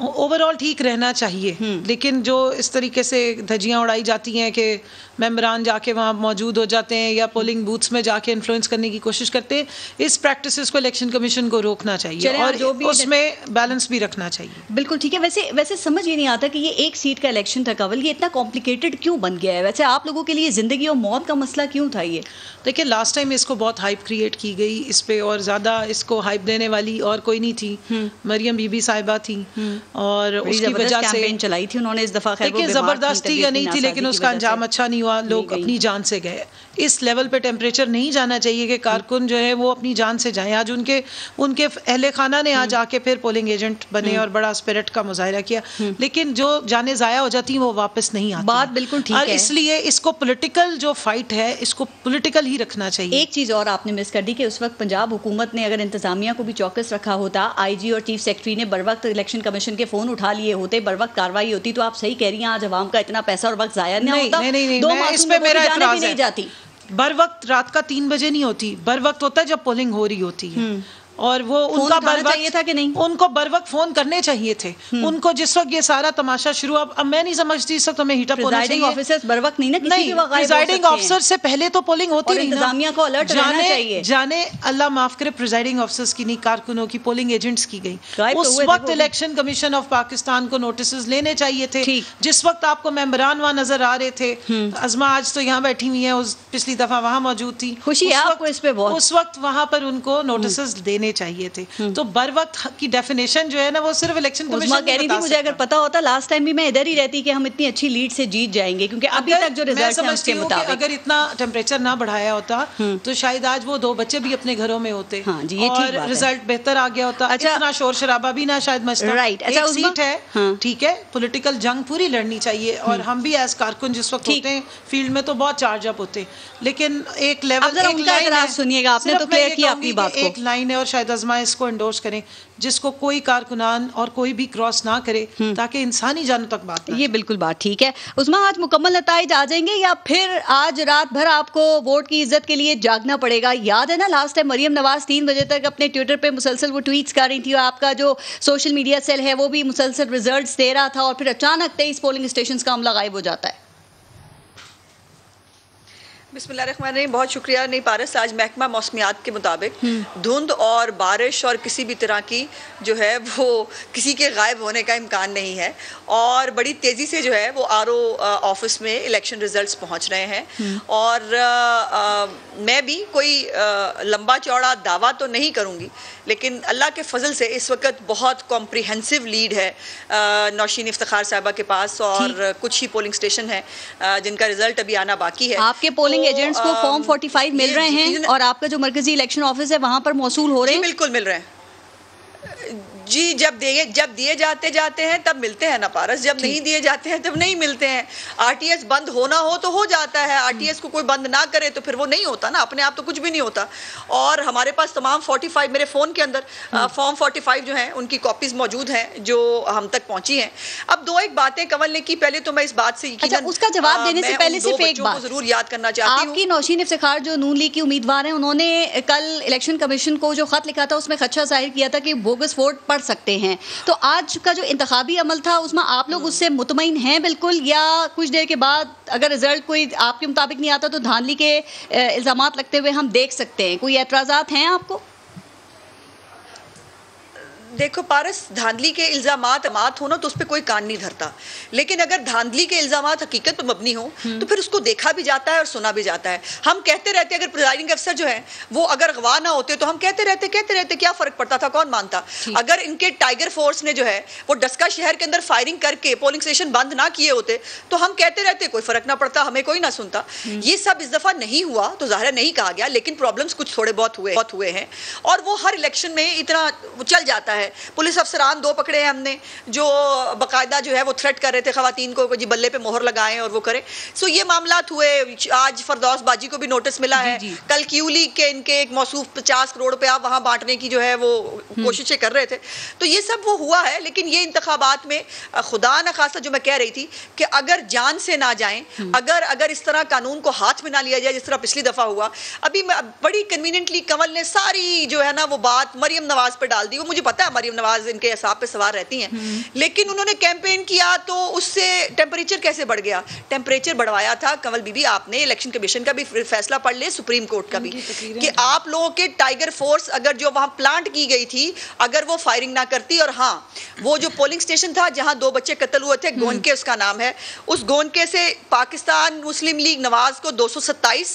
Over all ٹھیک رہنا چاہیے، لیکن جو اس طریقے سے دھجیاں اڑائی جاتی ہیں کہ ممبران جا کے وہاں موجود ہو جاتے ہیں یا پولنگ بوتھس میں جا کے انفلوئنس کرنے کی کوشش کرتے ہیں، اس پریکٹسز کو الیکشن کمیشن کو روکنا چاہیے اور اس میں بیلنس بھی رکھنا چاہیے. بالکل ٹھیک ہے. ویسے سمجھ یہ نہیں آتا کہ یہ ایک سیٹ کا الیکشن تھا کنول، یہ اتنا کمپلیکیٹڈ کیوں بن گیا ہے؟ ویسے آپ لوگوں کے لیے زندگی اور موت کا مسئلہ کیوں تھا یہ؟ دیکھیے لاسٹ ٹائم اس کو بہت ہائپ کریٹ کی گئی اس پہ، اور زیادہ اس کو ہائپ دینے والی اور کوئی نہیں تھی، مریم بی بی صاحبہ تھی، اور اس کی وجہ سے کیمپین چلائی تھی انہوں نے اس دفعہ. دیکھیے زبردست تھی یا نہیں تھی، لیکن اس کا انجام اچھا نہیں ہوا، لوگ اپنی جان سے گئے. اس لیول پہ ٹیمپریچر نہیں جانا چاہیے کہ کارکن جو ہے وہ اپنی جان سے جائیں. آج ان کے اہل خانہ نے آج آ کے پھر پولنگ ایجنٹ بنے اور بڑا اسپرٹ کا مظاہرہ کیا، لیکن جو جانیں ضائع ہو جاتی ہیں وہ واپس نہیں آتی. بات بالکل ٹھیک ہے، اور اس لیے اس کو پولیٹیکل جو فائٹ ہے اس کو پولیٹیکل ہی رکھنا چاہیے. ایک چیز اور آپ نے مس کر دی کہ اس وقت پنجاب حکومت نے اگر انتظامیہ کو بھی چوکس رکھا ہوتا، آئی جی اور چیف سیکرٹری نے بر وقت الیکشن کمیشن کے فون اٹھا لیے ہوتے، بر وقت کاروائی ہوتی، تو آپ صحیح کہہ رہی ہیں آج عوام کا اتنا پیسہ اور وقت ضائع نہیں ہوتا. نہیں، اس پہ میرا اعتراض ہے. بر وقت رات کا 3 بجے نہیں ہوتی، بر وقت ہوتا ہے جب پولنگ ہو رہی ہوتی ہے، اور وہ ان کا بر وقت تھا کہ نہیں، ان کو بر وقت فون کرنے چاہیے تھے. ان کو جس وقت یہ سارا تماشا شروع، اب میں نہیں سمجھتی اس وقت ہمیں ہیٹ اپ ہونا چاہیے. آفیسرز بر وقت نہیں نا، کسی بھی وقت پریزائڈنگ آفیسر سے پہلے تو پولنگ ہوتی نہیں، انتظامیہ کو الرٹ رہنا چاہیے. جانے اللہ معاف کرے پریزائڈنگ آفیسرز کی نہیں، کارکنوں کی، پولنگ ایجنٹس کی گئی. اس وقت الیکشن کمیشن آف پاکستان کو نوٹسز لینے چاہیے تھے. جس وقت آپ کو ممبران وہاں نظر آ رہے تھے، ازما آج تو یہاں بیٹھی ہوئی ہیں، پچھلی دفعہ وہاں موجود تھی، خوشی ہے آپ کو اس پہ بہت. اس وقت وہاں پر ان کو نوٹسز دینے چاہیے تھے. تو بر وقت کی ڈیفینیشن جو ہے نا وہ صرف الیکشن کمیشن کہہ رہی تھی مجھے اگر پتا ہوتا لاسٹ ٹائم بھی میں ادھر ہی رہتی کہ ہم اتنی اچھی لیڈ سے جیت جائیں گے، کیونکہ ابھی تک جو ریزلٹس ہیں اس کے مطابق اگر اتنا ٹیمپریچر نہ بڑھایا ہوتا تو شاید آج وہ 2 بچے بھی اپنے گھروں میں ہوتے اور ریزلٹ بہتر آ گیا ہوتا. اتنا شور شرابہ بھی نہ شاید مچتا. ایک سیٹ ہے، ٹھیک ہے، پولیٹیکل جنگ پوری لڑنی چاہیے، اور ہم بھی ایز کارکن جس وقت ہوتے ہیں فیلڈ میں تو بہت چارج اپ ہوتے، لیکن ایک لیول سنیے گا آپ نے تو کلیئر کیا اپنی بات کو. ایک لائن ہے اور شاید ازما اس کو انڈورس کریں، جس کو کوئی کارکنان اور کوئی بھی کراس نہ کرے تاکہ انسانی جانوں تک بات نہ. یہ بالکل بات ٹھیک ہے. عظمیٰ آج مکمل نتائج آ جائیں گے یا پھر آج رات بھر آپ کو ووٹ کی عزت کے لیے جاگنا پڑے گا؟ یاد ہے نا لاسٹ ٹائم مریم نواز 3 بجے تک اپنے ٹویٹر پہ مسلسل وہ ٹویٹس کر رہی تھی، اور آپ کا جو سوشل میڈیا سیل ہے وہ بھی مسلسل ریزلٹس دے رہا تھا، اور پھر اچانک 23 پولنگ اسٹیشنز کا عملہ غائب ہو جاتا ہے. بسم اللہ الرحمن الرحیم. بہت شکریہ. نہیں پارس، آج محکمہ موسمیات کے مطابق دھند اور بارش اور کسی بھی طرح کی جو ہے وہ کسی کے غائب ہونے کا امکان نہیں ہے، اور بڑی تیزی سے جو ہے وہ آر او آفس میں الیکشن ریزلٹس پہنچ رہے ہیں. اور میں بھی کوئی لمبا چوڑا دعویٰ تو نہیں کروں گی، لیکن اللہ کے فضل سے اس وقت بہت کمپریہنسو لیڈ ہے نوشین افتخار صاحبہ کے پاس، اور کچھ ہی پولنگ اسٹیشن ہیں جن کا ریزلٹ ابھی آنا باقی ہے. آپ کے پولنگ ایجنٹس کو فارم 45 مل رہے ہیں، اور آپ کا جو مرکزی الیکشن آفس ہے وہاں پر موصول ہو رہے ہیں؟ بالکل مل رہے ہیں جی. جب دیے جاتے ہیں تب ملتے ہیں نا پارس، جب نہیں دیے جاتے ہیں تب نہیں ملتے ہیں. آر ٹی ایس بند ہونا ہو تو ہو جاتا ہے، آر ٹی ایس کو کوئی بند نہ کرے تو پھر وہ نہیں ہوتا نا، اپنے آپ تو کچھ بھی نہیں ہوتا. اور ہمارے پاس تمام 45 میرے فون کے اندر فارم 45 جو ہیں ان کی کاپیز موجود ہیں جو ہم تک پہنچی ہیں. اب 2 ایک باتیں کنول نے کی، پہلے تو میں اس بات سے اس کا جواب دینے سے پہلے صرف ایک بات ضرور یاد کرنا چاہتی ہوں. آپ کی نوشین افتخار جو نون لیگ کی امیدوار ہیں، انہوں نے کل الیکشن کمیشن کو جو خط لکھا تھا اس میں خدشہ ظاہر کیا تھا کہ بوگس ووٹ پڑ سکتے ہیں. تو آج کا جو انتخابی عمل تھا اس میں آپ لوگ اس سے مطمئن ہیں بالکل، یا کچھ دیر کے بعد اگر رزلٹ کوئی آپ کے مطابق نہیں آتا تو دھاندلی کے الزامات لگتے ہوئے ہم دیکھ سکتے ہیں؟ کوئی اعتراضات ہیں آپ کو؟ دیکھو پارس، دھاندلی کے الزامات ہونا تو اس پہ کوئی کان نہیں دھرتا، لیکن اگر دھاندلی کے الزامات حقیقت پر مبنی ہوں تو پھر اس کو دیکھا بھی جاتا ہے اور سنا بھی جاتا ہے. ہم کہتے رہتے اگر پریزائڈنگ افسر جو ہیں وہ اگر گواہ نہ ہوتے تو ہم کہتے رہتے کیا فرق پڑتا تھا، کون مانتا. اگر ان کے ٹائیگر فورس نے جو ہے وہ ڈسکا شہر کے اندر فائرنگ کر کے پولنگ اسٹیشن بند نہ کیے ہوتے تو ہم کہتے رہتے کوئی فرق نہ پڑتا، ہمیں کوئی نہ سنتا. یہ سب اس دفعہ نہیں ہوا تو ظاہر نہیں کہا گیا، لیکن پرابلمس کچھ تھوڑے بہت ہوئے ہیں، اور وہ ہر الیکشن میں اتنا چل جاتا ہے. پولیس افسران 2 پکڑے ہیں ہم نے جو باقاعدہ جو ہے وہ تھریٹ کر رہے تھے خواتین کو جی بلے پہ مہر لگائیں اور وہ کریں. سو یہ معاملات ہوئے. آج فردوس باجی کو بھی نوٹس ملا ہے. کل کیو لیگ کے ان کے ایک موصوف 50 کروڑ روپیہ وہاں بانٹنے کی جو ہے وہ کوششیں کر رہے تھے. تو یہ سب وہ ہوا ہے، لیکن یہ انتخابات میں خدا نہ خاصہ جو میں کہہ رہی تھی کہ اگر جان سے نہ جائیں، اگر اس طرح قانون کو ہاتھ میں نہ لیا جائے جس طرح پچھلی دفعہ ہوا. ابھی بڑی کنوینئنٹلی کنول نے ساری جو ہے نا وہ بات مریم نواز پہ ڈال دی. وہ مجھے پتا ہے مریم نواز ان کے اعصاب پہ سوار رہتی ہیں، لیکن انہوں نے کیمپین کیا تو اس سے ٹیمپریچر کیسے بڑھ گیا؟ ٹیمپریچر بڑھوایا تھا کنول بی بی آپ نے، الیکشن کمیشن کا بھی فیصلہ پڑھ لے، سپریم کورٹ کا بھی، کہ آپ لوگوں کے ٹائیگر فورس اگر جو وہاں پلانٹ کی گئی تھی اگر وہ فائرنگ نہ کرتی، اور ہاں وہ جو پولنگ سٹیشن تھا جہاں 2 بچے قتل ہوئے تھے، گونکے اس کا نام ہے، اس گونکے سے پاکستان مسلم لیگ نواز کو 227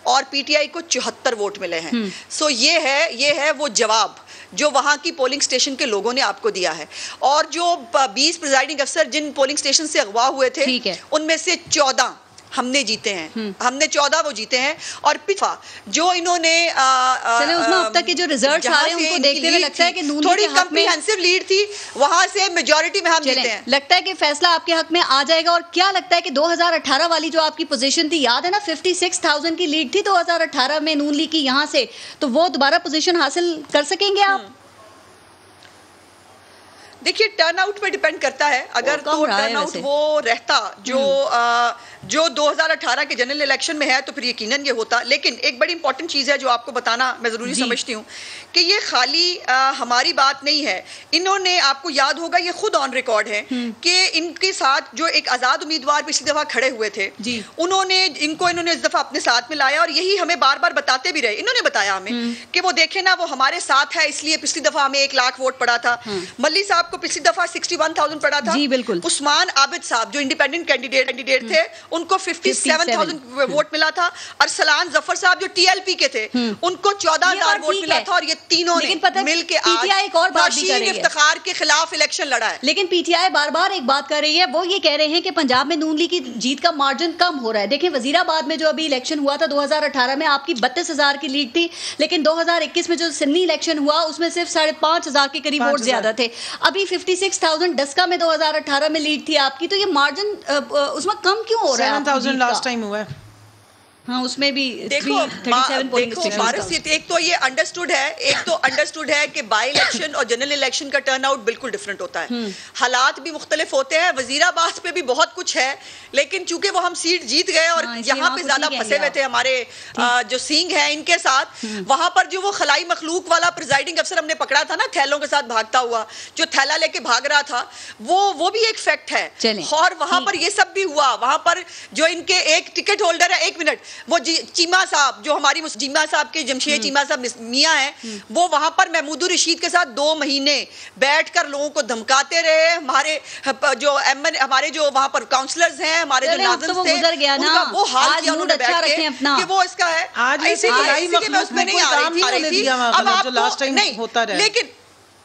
اور پی ٹی آئی کو 74 ووٹ ملے ہیں. سو یہ ہے وہ جواب جو وہاں کی پولنگ سٹیشن کے لوگوں نے آپ کو دیا ہے. اور جو 20 پریزائڈنگ افسر جن پولنگ سٹیشن سے اغوا ہوئے تھے ان میں سے 14 ہم نے جیتے ہیں، ہم نے 14 وہ جیتے ہیں. اور پفا جو انہوں نے چلے اس میں اب تک کے جو ریزلٹس آ رہے ہیں ان کو دیکھتے ہوئے لگتا ہے کہ نون تھوڑی کمپریہنسو لیڈ تھی، وہاں سے میجورٹی میں ہم جیتے ہیں. لگتا ہے کہ فیصلہ آپ کے حق میں آ جائے گا. اور کیا لگتا ہے کہ 2018 والی جو آپ کی پوزیشن تھی، یاد ہے نا 56,000 کی لیڈ تھی 2018 میں نون لیگ کی یہاں سے، تو وہ دوبارہ پوزیشن حاصل کر سکیں گے آپ؟ دیکھیے ٹرن آؤٹ پہ ڈیپینڈ کرتا ہے. اگر تو ٹرن آؤٹ وہ رہتا جو 2018 کے جنرل الیکشن میں ہے تو پھر یقیناً یہ ہوتا. لیکن ایک بڑی امپورٹنٹ چیز ہے جو آپ کو بتانا میں ضروری سمجھتی ہوں کہ یہ خالی ہماری بات نہیں ہے. انہوں نے، آپ کو یاد ہوگا یہ خود آن ریکارڈ ہے کہ ان کے ساتھ جو ایک آزاد امیدوار پچھلی دفعہ کھڑے ہوئے تھے، انہوں نے اس دفعہ اپنے ساتھ میں لایا، اور یہی ہمیں بار بار بتاتے بھی رہے. انہوں نے بتایا ہمیں کہ وہ دیکھیں نا وہ ہمارے ساتھ ہے، اس لیے پچھلی دفعہ ہمیں 1 لاکھ ووٹ پڑا تھا. ملی صاحب کو پچھلی دفعہ 61,000 پڑا تھا. جی بالکل. عثمان عابد صاحب جو انڈیپینڈنٹ کینڈیڈیٹ تھے ان کو 57,000 ووٹ ملا تھا. ارسلان ظفر صاحب جو ٹی ایل پی کے تھے ان کو 14,000 ووٹ ملا تھا. اور یہ تینوں نے مل کے راشد افتخار کے خلاف الیکشن لڑا ہے. لیکن پی ٹی آئی بار بار ایک بات کر رہی ہے، وہ یہ کہہ رہے ہیں کہ پنجاب میں نون لیگ کی جیت کا مارجن کم ہو رہا ہے. دیکھیں وزیر آباد میں جو ابھی الیکشن ہوا تھا 2018 میں، آپ کی 32,000 کی لیڈ تھی، لیکن 2021 میں جو سندھی الیکشن ہوا اس میں صرف 5,500 کے قریب ووٹ زیادہ تھے. ابھی 56,000 ڈسکا میں 2018 میں لیڈ تھی آپ کی، تو یہ مارجن اس میں کم کیوں ہو رہا ہے؟ 7,000 لاسٹ ٹائم ہوا ہے. ہاں اس میں بھی دیکھو پارس، ایک تو یہ انڈرسٹوڈ ہے کہ بائی الیکشن اور جنرل الیکشن کا ٹرن آؤٹ بالکل ڈفرنٹ ہوتا ہے، حالات بھی مختلف ہوتے ہیں. وزیر آباد پہ بھی بہت کچھ ہے، لیکن چونکہ وہ ہم سیٹ جیت گئے اور یہاں پہ زیادہ پھنسے ہوئے تھے ہمارے جو سینگ ہیں ان کے ساتھ، وہاں پر جو وہ خلائی مخلوق والا پریزائڈنگ افسر ہم نے پکڑا تھا نا تھیلوں کے ساتھ بھاگتا ہوا، جو تھیلا لے کے بھاگ رہا تھا، وہ بھی ایک فیکٹ ہے. اور وہاں پر یہ سب بھی ہوا. وہاں پر جو ان کے ایک ٹکٹ ہولڈر ہے، 1 منٹ، وہ چیمہ صاحب جو ہماری چیمہ صاحب کے جمشید چیمہ صاحب میاں ہیں، وہ وہاں پر محمود الرشید کے ساتھ 2 مہینے بیٹھ کر لوگوں کو دھمکاتے رہے. ہمارے جو وہاں پر کاؤنسلرز ہیں، ہمارے جو ناظرین تھے، ان کا وہ حال کیا انہوں نے بیٹھ کے کہ وہ اس کا ہے. اسی لیے میں اس میں نہیں آ رہی تھی. اب آپ نہیں،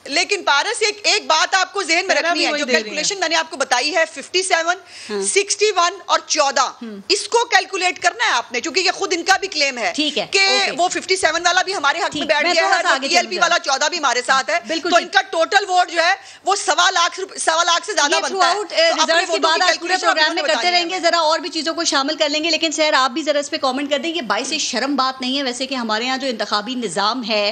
لیکن پارس ایک بات آپ کو ذہن میں رکھنی ہے. جو کیلکولیشن میں نے آپ کو بتائی ہے 57 61 اور 14 اس کو کیلکولیٹ کرنا ہے آپ نے، چونکہ یہ خود ان کا بھی کلیم ہے کہ وہ 57 والا بھی ہمارے حق میں بیٹھ گیا ہے، ٹی ایل پی والا 14 بھی ہمارے ساتھ ہے، تو ان کا ٹوٹل ووٹ جو ہے وہ 1.25 لاکھ سے زیادہ بنتا ہے. ریزلٹس کے بعد آج پورے پروگرام میں کرتے رہیں گے، ذرا اور بھی چیزوں کو شامل کر لیں گے. لیکن سر آپ بھی ذرا اس پہ کامنٹ کر دیں. یہ باعث شرم بات نہیں ہے ویسے کہ ہمارے یہاں جو انتخابی نظام ہے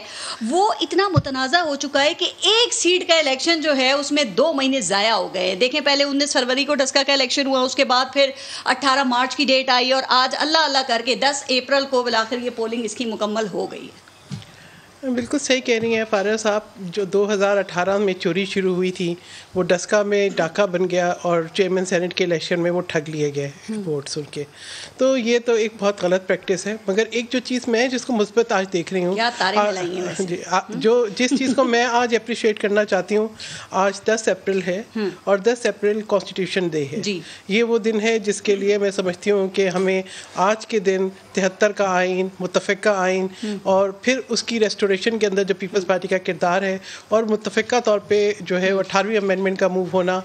وہ اتنا متنازع ہو چکا ہے کہ ایک سیٹ کا الیکشن جو ہے اس میں 2 مہینے ضائع ہو گئے. دیکھیں پہلے 19 فروری کو ڈسکا کا الیکشن ہوا، اس کے بعد پھر 18 مارچ کی ڈیٹ آئی، اور آج اللہ کر کے 10 اپریل کو بالآخر یہ پولنگ اس کی مکمل ہو گئی ہے. بالکل صحیح کہہ رہی ہیں فارس صاحب. جو 2018 میں چوری شروع ہوئی تھی وہ ڈسکا میں ڈاکہ بن گیا، اور چیئرمین سینٹ کے الیکشن میں وہ ٹھگ لیے گئے ووٹس ان کے. تو یہ تو ایک بہت غلط پریکٹس ہے. مگر ایک جو چیز میں جس کو مثبت آج دیکھ رہی ہوں، جس چیز کو میں آج اپریشیٹ کرنا چاہتی ہوں، آج 10 اپریل ہے اور 10 اپریل کانسٹیٹیوشن ڈے ہے. یہ وہ دن ہے جس کے لیے میں سمجھتی ہوں کہ ہمیں آج کے دن 73 کا آئین، متفقہ آئین، اور پھر اس کی ریسٹوریشن کے اندر جو پیپلز پارٹی کا کردار ہے، اور متفقہ طور پہ جو ہے 18ویں امینڈمنٹ کا موو ہونا،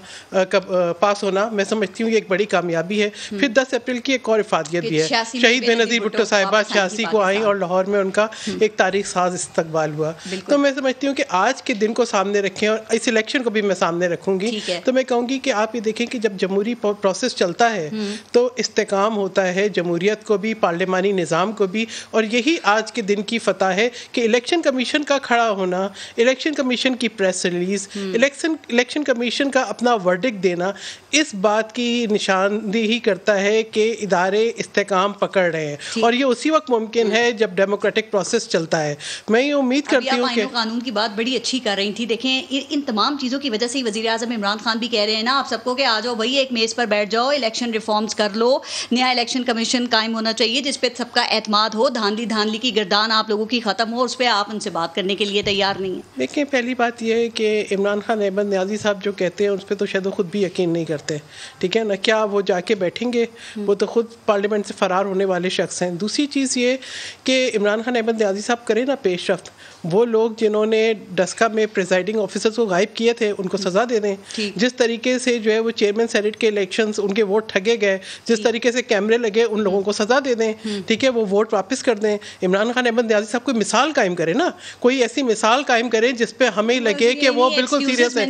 پاس ہونا، میں سمجھتی ہوں یہ ایک بڑی کامیابی ہے. پھر 10 اپریل کی ایک اور افادیت بھی ہے. شہید بے نظیر بھٹو صاحبہ 86 کو آئیں اور لاہور میں ان کا ایک تاریخ ساز استقبال ہوا. تو میں سمجھتی ہوں کہ آج کے دن کو سامنے رکھیں، اور اس الیکشن کو بھی میں سامنے رکھوں گی. تو میں کہوں گی کہ آپ یہ دیکھیں کہ جب جمہوری پروسیس چلتا ہے تو استحکام ہوتا ہے جمہوریت کو بھی، پارلیمانی نظام کو بھی. اور یہی آج کے دن کی فتح ہے کہ الیکشن کمیشن کا کھڑا ہونا، الیکشن کمیشن کی پریس ریلیز، الیکشن کمیشن کا اپنا ورڈکٹ دینا اس بات کی نشاندہی کرتا ہے کہ ادارے استحکام پکڑ رہے ہیں، اور یہ اسی وقت ممکن ہے جب ڈیموکریٹک پروسیس چلتا ہے. میں یہ امید کرتی ہوں کہ قانون کی بات بڑی اچھی کر رہی تھی. دیکھیں ان تمام چیزوں کی وجہ سے وزیر اعظم عمران خان بھی کہہ رہے ہیں نا آپ سب کو کہ آ جاؤ بھائی ایک میز پر بیٹھ جاؤ، الیکشن ریفارمز کر لو، نیا الیکشن کمیشن قائم ہونا چاہیے جس پہ سب کا اعتماد ہو، دھاندلی کی گردان آپ لوگوں کی ختم ہو. اس پہ آپ ان سے بات کرنے کے لیے تیار نہیں ہیں. دیکھیں پہلی بات یہ ہے کہ عمران خان احمد نیازی صاحب جو کہتے ہیں اس پہ تو شاید وہ خود بھی یقین نہیں کرتے، ٹھیک ہے نا. کیا وہ جا کے بیٹھیں گے؟ وہ تو خود پارلیمنٹ سے فرار ہونے والے شخص ہیں. دوسری چیز یہ کہ عمران خان احمد نیازی صاحب کریں نا پیش رفت. وہ لوگ جنہوں نے ڈسکا میں پریزائڈنگ آفیسرز کو غائب کیے تھے ان کو سزا دے دیں. جس طریقے سے جو ہے وہ چیئرمین سینٹ کے الیکشنز ان کے ووٹ ٹھگے گئے، جس طریقے سے کیمرے لگے ان لوگوں کو سزا دے دیں، ٹھیک ہے، وہ ووٹ واپس کر دیں. عمران خان احمد نیازی صاحب کوئی مثال قائم کرے نا، کوئی ایسی مثال قائم کرے جس پہ ہمیں لگے کہ وہ بالکل سیریس ہے.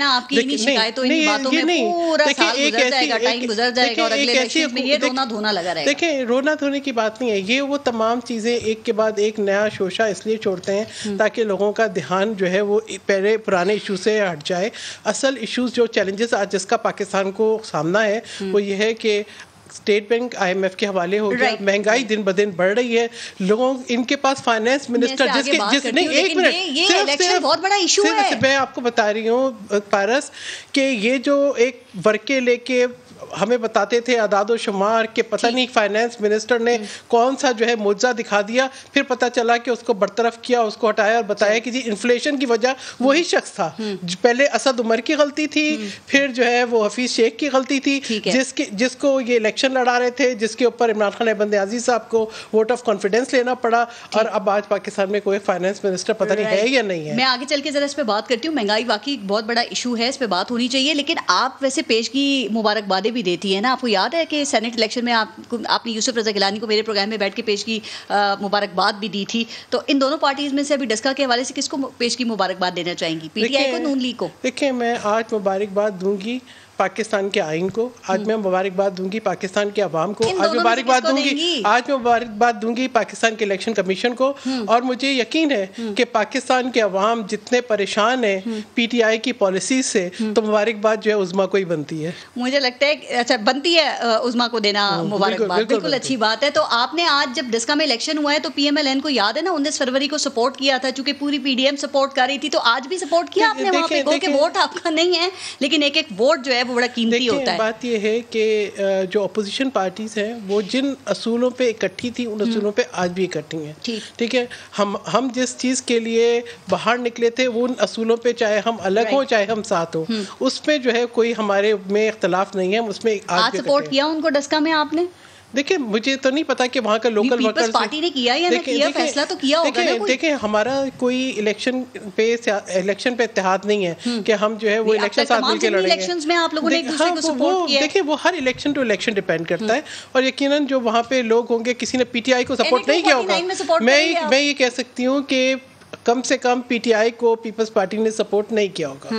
دیکھیں رونا دھونے کی بات نہیں ہے، یہ وہ تمام چیزیں ایک کے بعد ایک نیا شوشہ اس لیے چھوڑتے ہیں تاکہ لوگوں کا دھیان جو ہے وہ پہلے پرانے ایشو سے ہٹ جائے. اصل ایشوز جو چیلنجز آج جس کا پاکستان کو سامنا ہے وہ یہ ہے کہ state bank I M F کے حوالے ہو گیا، مہنگائی دن بدن بڑھ رہی ہے، لوگوں ان کے پاس فائنانس منسٹر ایک منٹ بہت بڑا ایشو ہے. میں آپ کو بتا رہی ہوں پارس کہ یہ جو ایک ورقے لے کے ہمیں بتاتے تھے اعداد و شمار کہ پتہ نہیں فائنانس منسٹر نے کون سا جو ہے معجزہ دکھا دیا، پھر پتہ چلا کہ اس کو برطرف کیا، اس کو ہٹایا اور بتایا کہ جی انفلیشن کی وجہ وہی شخص تھا. پہلے اسد عمر کی غلطی تھی، پھر جو ہے وہ حفیظ شیخ کی غلطی تھی جس کو یہ الیکشن لڑا رہے تھے، جس کے اوپر عمران خان احمد نیازی صاحب کو ووٹ آف کانفیڈنس لینا پڑا، اور اب آج پاکستان میں کوئی فائنانس منسٹر پتہ نہیں ہے یا نہیں ہے. میں آگے چل کے ذرا اس پہ بات کرتی ہوں. مہنگائی واقعی بہت بڑا ایشو ہے، اس پہ بات ہونی چاہیے، لیکن آپ ویسے پیشگی مبارکبادیں بھی دیتی ہیں نا. آپ کو یاد ہے کہ سینٹ الیکشن میں آپ نے یوسف رضا گیلانی کو میرے پروگرام میں بیٹھ کے پیشگی مبارکباد بھی دی تھی. تو ان دونوں پارٹیز میں سے ابھی ڈسکا کے حوالے سے کس کو پیشگی مبارکباد دینا چاہیں گی؟ پی ٹی آئی کو، نون لیگ کو؟ دیکھیں میں آج مبارکباد دوں گی پاکستان کے آئین کو، آج میں مبارکباد دوں گی پاکستان کے عوام کو، آج مبارکباد دوں گی پاکستان کے الیکشن کمیشن کو. اور مجھے یقین ہے کہ پاکستان کے عوام جتنے پریشان ہیں پی ٹی آئی کی پالیسیز سے، تو مبارکباد جو ہے عظما کو ہی بنتی ہے. مجھے لگتا ہے اچھا بنتی ہے عظما کو دینا مبارکباد، بالکل اچھی بات ہے. تو آپ نے آج جب ڈسکا میں الیکشن ہوا ہے تو پی ایم ایل این کو یاد ہے نا 19 فروری کو سپورٹ کیا تھا، چونکہ پوری پی ڈی ایم سپورٹ کر رہی تھی، تو آج بھی سپورٹ کیا آپ نے وہاں پہ. گو کہ ووٹ آپ کا نہیں ہے لیکن ایک ایک ووٹ جو ہے وہ بڑا قیمتی ہوتا ہے. بات یہ ہے کہ جو اپوزیشن پارٹیز ہیں وہ جن اصولوں پہ اکٹھی تھی ان اصولوں پہ آج بھی اکٹھی ہیں، ٹھیک ہے. ہم جس چیز کے لیے باہر نکلے تھے وہ ان اصولوں پہ چاہے ہم الگ ہوں چاہے ہم ساتھ ہوں، اس پہ جو ہے کوئی ہمارے میں اختلاف نہیں ہے. اس میں آج سپورٹ کیا ان کو ڈسکا میں آپ نے؟ دیکھیں مجھے تو نہیں پتا کہ وہاں کا لوکل ورکرز پارٹی نے کیا یا نہ کیا، فیصلہ تو کیا ہوگا نا. دیکھیں ہمارا کوئی الیکشن پہ اتحاد نہیں ہے کہ ہم جو ہے وہ الیکشن ساتھ مل کے لڑیں گے. دیکھیں وہ ہر الیکشن ٹو الیکشن ڈیپینڈ کرتا ہے، اور یقیناً جو وہاں پہ لوگ ہوں گے کسی نے پی ٹی آئی کو سپورٹ نہیں کیا ہوگا. میں یہ کہہ سکتی ہوں کہ کم سے کم پی ٹی آئی کو پیپلز پارٹی نے سپورٹ نہیں کیا ہوگا.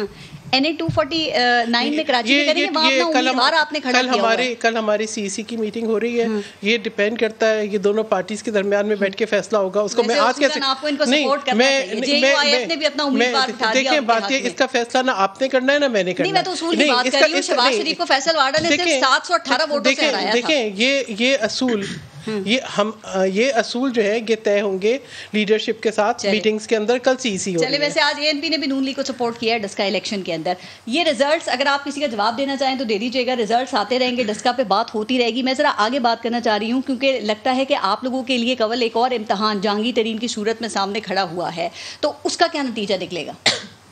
NA 249 میں کراچی میں کریں گے، وہاں اپنا امیدوار آپ نے کھڑا کیا ہوگا. کل ہماری سی سی کی میٹنگ ہو رہی ہے، یہ ڈیپینڈ کرتا ہے، یہ دونوں پارٹیز کے درمیان میں بیٹھ کے فیصلہ ہوگا. اس کو میں آج کیسے دیکھیں بات یہ اس کا فیصلہ نہ آپ نے کرنا ہے نہ میں نے کرنا. میں تو اصول کی بات کر رہی ہوں. شہباز شریف کو فیصل واڈا نے صرف 718 ووٹوں سے ہرایا تھا. دیکھیں یہ اصول جو ہے یہ طے ہوں گے لیڈرشپ کے ساتھ میٹنگز کے اندر. کل سی سی ہو رہی ہے. ویسے آج اے این پی نے بھی نون لیگ کو سپورٹ کیا ہے ڈسکا الیکشن کے اندر. یہ ریزلٹس اگر آپ کسی کا جواب دینا چاہیں تو دے دیجیے گا. ریزلٹس آتے رہیں گے، ڈسکا پہ بات ہوتی رہے گی. میں ذرا آگے بات کرنا چاہ رہی ہوں کیونکہ لگتا ہے کہ آپ لوگوں کے لیے کول ایک اور امتحان جہانگیر ترین کی صورت میں سامنے کھڑا ہوا ہے، تو اس کا کیا نتیجہ نکلے گا؟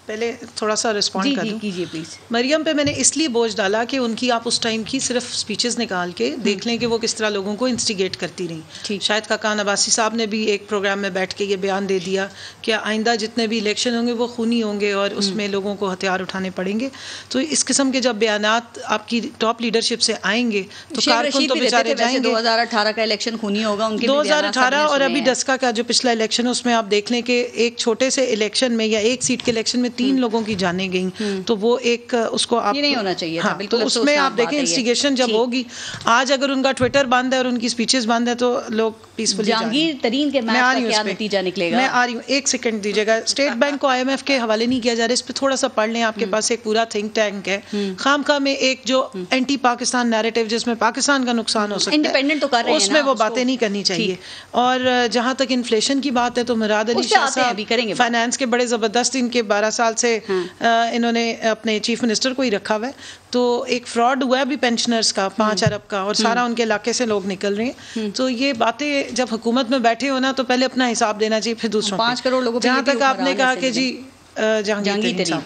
پہلے تھوڑا سا رسپونڈ کر دوں. کیجیے پلیز. مریم پہ میں نے اس لیے بوجھ ڈالا کہ ان کی آپ اس ٹائم کی صرف سپیچز نکال کے دیکھ لیں کہ وہ کس طرح لوگوں کو انسٹیگیٹ کرتی رہیں. شاید کاکان عباسی صاحب نے بھی ایک پروگرام میں بیٹھ کے یہ بیان دے دیا کہ آئندہ جتنے بھی الیکشن ہوں گے وہ خونی ہوں گے اور اس میں لوگوں کو ہتھیار اٹھانے پڑیں گے. تو اس قسم کے جب بیانات آپ کی ٹاپ لیڈرشپ سے آئیں گے تو کارکن تو بیچارے جائیں گے. 2018 کا الیکشن خونی ہوگا ان کے. 2018 اور ابھی ڈسکا کا جو پچھلا الیکشن اس میں آپ دیکھ لیں کہ ایک چھوٹے سے الیکشن میں یا ایک سیٹ کے الیکشن میں 3 لوگوں کی جانیں گئیں، تو وہ ایک اس کو آپ یہ نہیں ہونا چاہیے تھا، بالکل اس میں آپ دیکھیں انسٹیگیشن جب ہوگی. آج اگر ان کا ٹویٹر بند ہے اور ان کی اسپیچز بند ہے تو لوگ پیسفلی. جہانگیر ترین کے میچ کا کیا نتیجہ نکلے گا؟ میں آ رہی ہوں، ایک سیکنڈ دیجیے گا. اسٹیٹ بینک کو IMF کے حوالے نہیں کیا جا رہا، اس پہ تھوڑا سا پڑھ لیں. آپ کے پاس ایک پورا تھنک ٹینک ہے. خام خواہ میں ایک جو اینٹی پاکستان نیریٹو جس میں پاکستان کا نقصان ہو سکتا ہے، انڈیپینڈنٹ تو کر رہے ہیں، اس میں وہ باتیں نہیں کرنی چاہیے. اور جہاں تک انفلیشن کی بات ہے تو مراد علی شاہ صاحب فائنانس کے بڑے زبردست، ان کے 12 سال سے انہوں نے اپنے چیف منسٹر کو ہی رکھا ہوا ہے. تو ایک فراڈ ہوا ہے بھی پینشنرز کا 5 ارب کا، اور سارا ان کے علاقے سے لوگ نکل رہے ہیں. تو یہ باتیں جب حکومت میں بیٹھے ہو نا تو پہلے اپنا حساب دینا چاہیے، پھر دوسروں 5 کروڑ لوگوں. جہاں تک آپ نے کہا کہ جی جہانگیر ترین،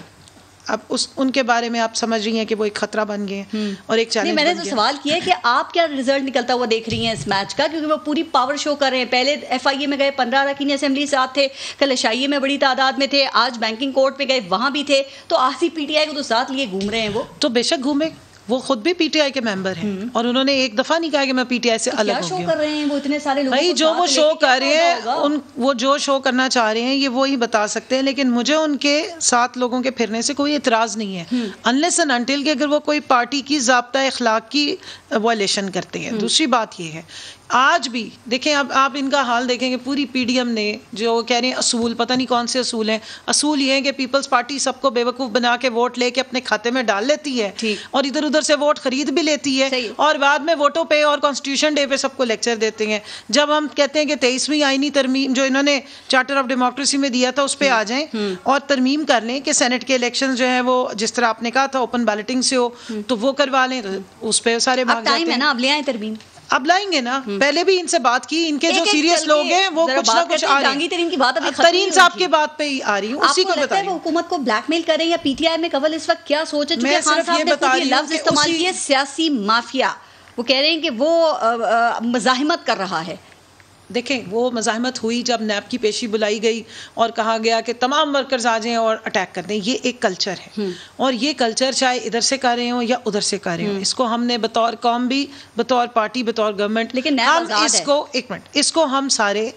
اب ان کے بارے میں آپ سمجھ رہی ہیں کہ وہ ایک خطرہ بن گئے ہیں اور ایک چیلنج. میں نے تو سوال کیا کہ آپ کیا رزلٹ نکلتا ہوا دیکھ رہی ہیں اس میچ کا، کیونکہ وہ پوری پاور شو کر رہے ہیں. پہلے FIA میں گئے 15 اراکین اسمبلی ساتھ تھے، کل عشائیے میں بڑی تعداد میں تھے، آج بینکنگ کورٹ پہ گئے وہاں بھی تھے. تو آج PTI کو تو ساتھ لیے گھوم رہے ہیں. وہ تو بے شک گھومے، وہ خود بھی PTI کے ممبر ہیں اور انہوں نے ایک دفعہ نہیں کہا کہ میں PTI سے الگ ہو گیا. کیا شو کر رہے ہیں وہ اتنے سارے لوگ؟ بھائی جو وہ شو کر رہے ہیں، وہ جو شو کرنا چاہ رہے ہیں یہ وہی بتا سکتے ہیں. لیکن مجھے ان کے ساتھ لوگوں کے پھرنے سے کوئی اعتراض نہیں ہے، انلیس اینڈ انٹل کہ اگر وہ کوئی پارٹی کی ضابطہ اخلاق کی وائلیشن کرتے ہیں. دوسری بات یہ ہے آج بھی دیکھیں، اب آپ ان کا حال دیکھیں کہ پوری PDM نے جو کہہ رہے ہیں اصول، پتہ نہیں کون سے اصول ہیں. اصول یہ ہے کہ پیپلز پارٹی سب کو بیوقوف بنا کے ووٹ لے کے اپنے کھاتے میں ڈال لیتی ہے اور ادھر ادھر سے ووٹ خرید بھی لیتی ہے، اور بعد میں ووٹوں پہ اور کانسٹیٹیوشن ڈے پہ سب کو لیکچر دیتے ہیں. جب ہم کہتے ہیں کہ 23ویں آئینی ترمیم جو انہوں نے چارٹر آف ڈیموکریسی میں دیا تھا اس پہ آ جائیں اور ترمیم کر لیں کہ سینٹ کے الیکشن جو ہیں وہ جس طرح آپ نے کہا تھا اوپن بیلٹنگ سے ہو تو وہ کروا لیں، تو اس پہ سارے بھاگ جاتے ہیں. ٹائم ہے نا، اب لے آئیں ترمیم. اب لائیں گے نا. پہلے بھی ان سے بات کی، ان کے جو سیریس لوگ ہیں وہ کچھ نہ کچھ آ رہے ہیں. ترین صاحب کی بات پہ ہی آ رہی ہوں، اسی کو بتا رہی ہوں. حکومت کو بلیک میل کر رہے ہیں یا PTI میں قبل اس وقت کیا سوچ ہے؟ چونکہ خان صاحب نے خود یہ لفظ استعمال کیا سیاسی مافیا. وہ کہہ رہے ہیں کہ وہ مزاحمت کر رہا ہے. دیکھیں وہ مزاحمت ہوئی جب نیب کی پیشی بلائی گئی اور کہا گیا کہ تمام ورکرز آ جائیں اور اٹیک کر دیں. یہ ایک کلچر ہے اور یہ کلچر چاہے ادھر سے کر رہے ہوں یا ادھر سے کر رہے ہوں، اس کو ہم نے بطور قوم بھی، بطور پارٹی، بطور گورنمنٹ، لیکن ہم اس کو ایک منٹ اس کو ہم سارے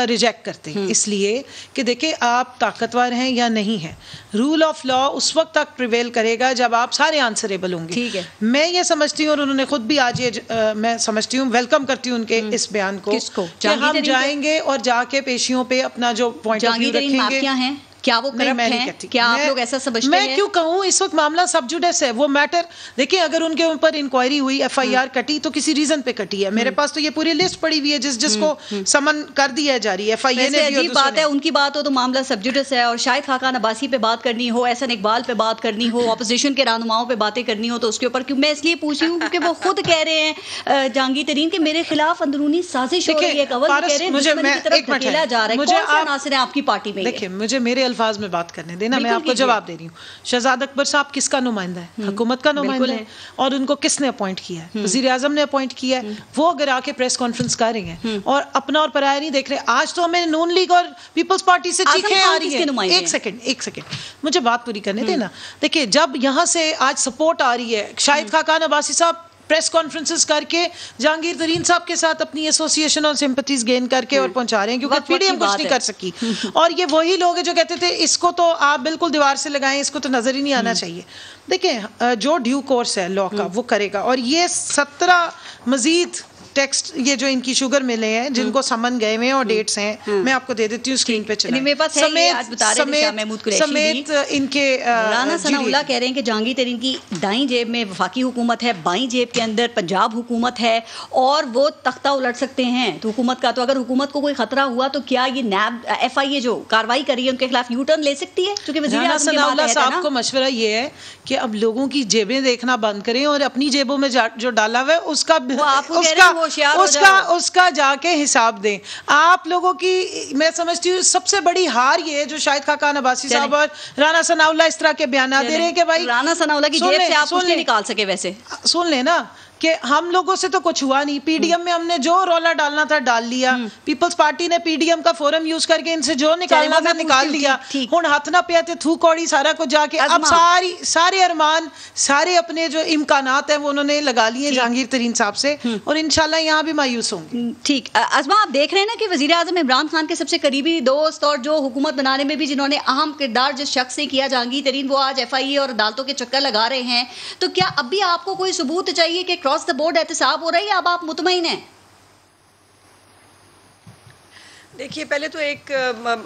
ریجیکٹ کرتے ہیں. اس لیے کہ دیکھیں آپ طاقتور ہیں یا نہیں ہیں، رول آف لا اس وقت تک پریویل کرے گا جب آپ سارے آنسریبل ہوں گے. ٹھیک ہے، میں یہ سمجھتی ہوں اور انہوں نے خود بھی آج یہ میں سمجھتی ہوں ویلکم کرتی ہوں ان کے اس بیان کو کہ ہم جائیں گے اور جا کے پیشیوں پہ اپنا جو پوائنٹ آف ویو رکھیں گے. کیا وہ کرپٹ ہیں؟ کیا آپ لوگ ایسا سمجھتے ہیں؟ میں کیوں کہوں، اس وقت معاملہ سب جوڈس ہے. وہ میٹر دیکھیں، اگر ان کے اوپر انکوائری ہوئی، FIR کٹی تو کسی ریزن پہ کٹی ہے. میرے پاس تو یہ پوری لسٹ پڑی ہوئی ہے جس کو سمن کر دیا جا رہی ہے. FIA نے بھی. عجیب بات ہے، ان کی بات ہو تو معاملہ سب جوڈس ہے، اور شاہد خاقان عباسی پہ بات کرنی ہو، احسن اقبال پہ بات کرنی ہو، اپوزیشن کے رہنماؤں پہ باتیں کرنی ہو تو اس کے اوپر کیوں؟ میں اس لیے پوچھ رہی ہوں کیونکہ وہ خود کہہ رہے ہیں جہانگیر ترین کہ میرے خلاف اندرونی سازش ہو رہی ہے. کہہ رہے ہیں دشمن کی طرف دھکیلا جا رہا ہے. کون سے عناصر ہیں آپ کی پارٹی میں؟ دیکھیں مجھے میرے الفاظ میں بات کرنے دینا، میں آپ کو جواب دے رہی ہوں. شہزاد اکبر صاحب کس کا نمائندہ ہے؟ حکومت کا نمائندہ ہے. اور ان کو کس نے اپوائنٹ کیا ہے؟ وزیر اعظم نے اپوائنٹ کیا ہے. وہ اگر آ کے پریس کانفرنس کر رہے ہیں اور اپنا اور پرایا نہیں دیکھ رہے. آج تو ہمیں نون لیگ اور پیپلز پارٹی سے چیخیں آ رہی ہیں. ایک سیکنڈ مجھے بات پوری کرنے دینا. دیکھیں جب یہاں سے آج سپورٹ آ رہی ہے، شاہد خاقان عباسی صاحب پریس کانفرنسز کر کے جہانگیر ترین صاحب کے ساتھ اپنی ایسوسیشن اور سمپتھیز گین کر کے اور پہنچا رہے ہیں کیونکہ PDM کچھ نہیں کر سکی. اور یہ وہی لوگ ہیں جو کہتے تھے اس کو تو آپ بالکل دیوار سے لگائیں، اس کو تو نظر ہی نہیں آنا چاہیے. دیکھیں جو ڈیو کورس ہے لا کا وہ کرے گا. اور یہ 17 مزید ٹیکسٹ یہ جو ان کی شوگر ملے ہیں جن کو سمن گئے ہوئے اور ڈیٹس ہیں میں آپ کو دے دیتی ہوں اسکرین پہ سمیت ان کے. رانا ثناء اللہ کہہ رہے ہیں کہ جہانگیر ترین کی دائیں جیب میں وفاقی حکومت ہے، بائیں جیب کے اندر پنجاب حکومت ہے اور وہ تختہ الٹ سکتے ہیں تو حکومت کا. تو اگر حکومت کو کوئی خطرہ ہوا تو کیا یہ نیب FIA جو کاروائی کری ہے ان کے خلاف یو ٹرن لے سکتی ہے؟ کیونکہ وزیر اعظم ثناء اللہ صاحب کو مشورہ یہ ہے کہ اب لوگوں کی جیبیں دیکھنا بند کریں اور اپنی جیبوں میں جو ڈالا ہوا ہے اس کا جا کے حساب دیں. آپ لوگوں کی میں سمجھتی ہوں سب سے بڑی ہار یہ ہے جو شاہد خاقان عباسی صاحب اور رانا ثناء اللہ اس طرح کے بیانات دے رہے ہیں کہ بھائی رانا ثناء اللہ کی جیب سے آپ کچھ نہیں نکال سکے. ویسے سن لیں نا کہ ہم لوگوں سے تو کچھ ہوا نہیں. پی ڈی ایم میں ہم نے جو رولا ڈالنا تھا ڈال لیا, پیپلز پارٹی نے پی ڈی ایم کا فورم یوز کر کے ان سے جو نکالنا تھا نکال لیا. ہن ہاتھ نہ پیا تے تھو کوڑی سارا کچھ جا کے اب سارے ارمان سارے اپنے جو امکانات ہیں وہ انہوں نے لگا لیے جہانگیر ترین صاحب سے, اور انشاءاللہ یہاں بھی مایوس ہوں گے. ٹھیک. ازما آپ دیکھ رہے ہیں نا کہ وزیر اعظم عمران خان کے سب سے قریبی دوست اور جو حکومت بنانے میں بھی جنہوں نے اہم کردار جس شخص سے کیا جہانگیر ترین, وہ آج ایف آئی اے اور عدالتوں کے چکر لگا رہے ہیں. تو کیا اب بھی آپ کو کوئی ثبوت چاہیے کہ کراس دا بورڈ احتساب ہو رہا ہے یا اب آپ مطمئن ہیں؟ دیکھیے پہلے تو ایک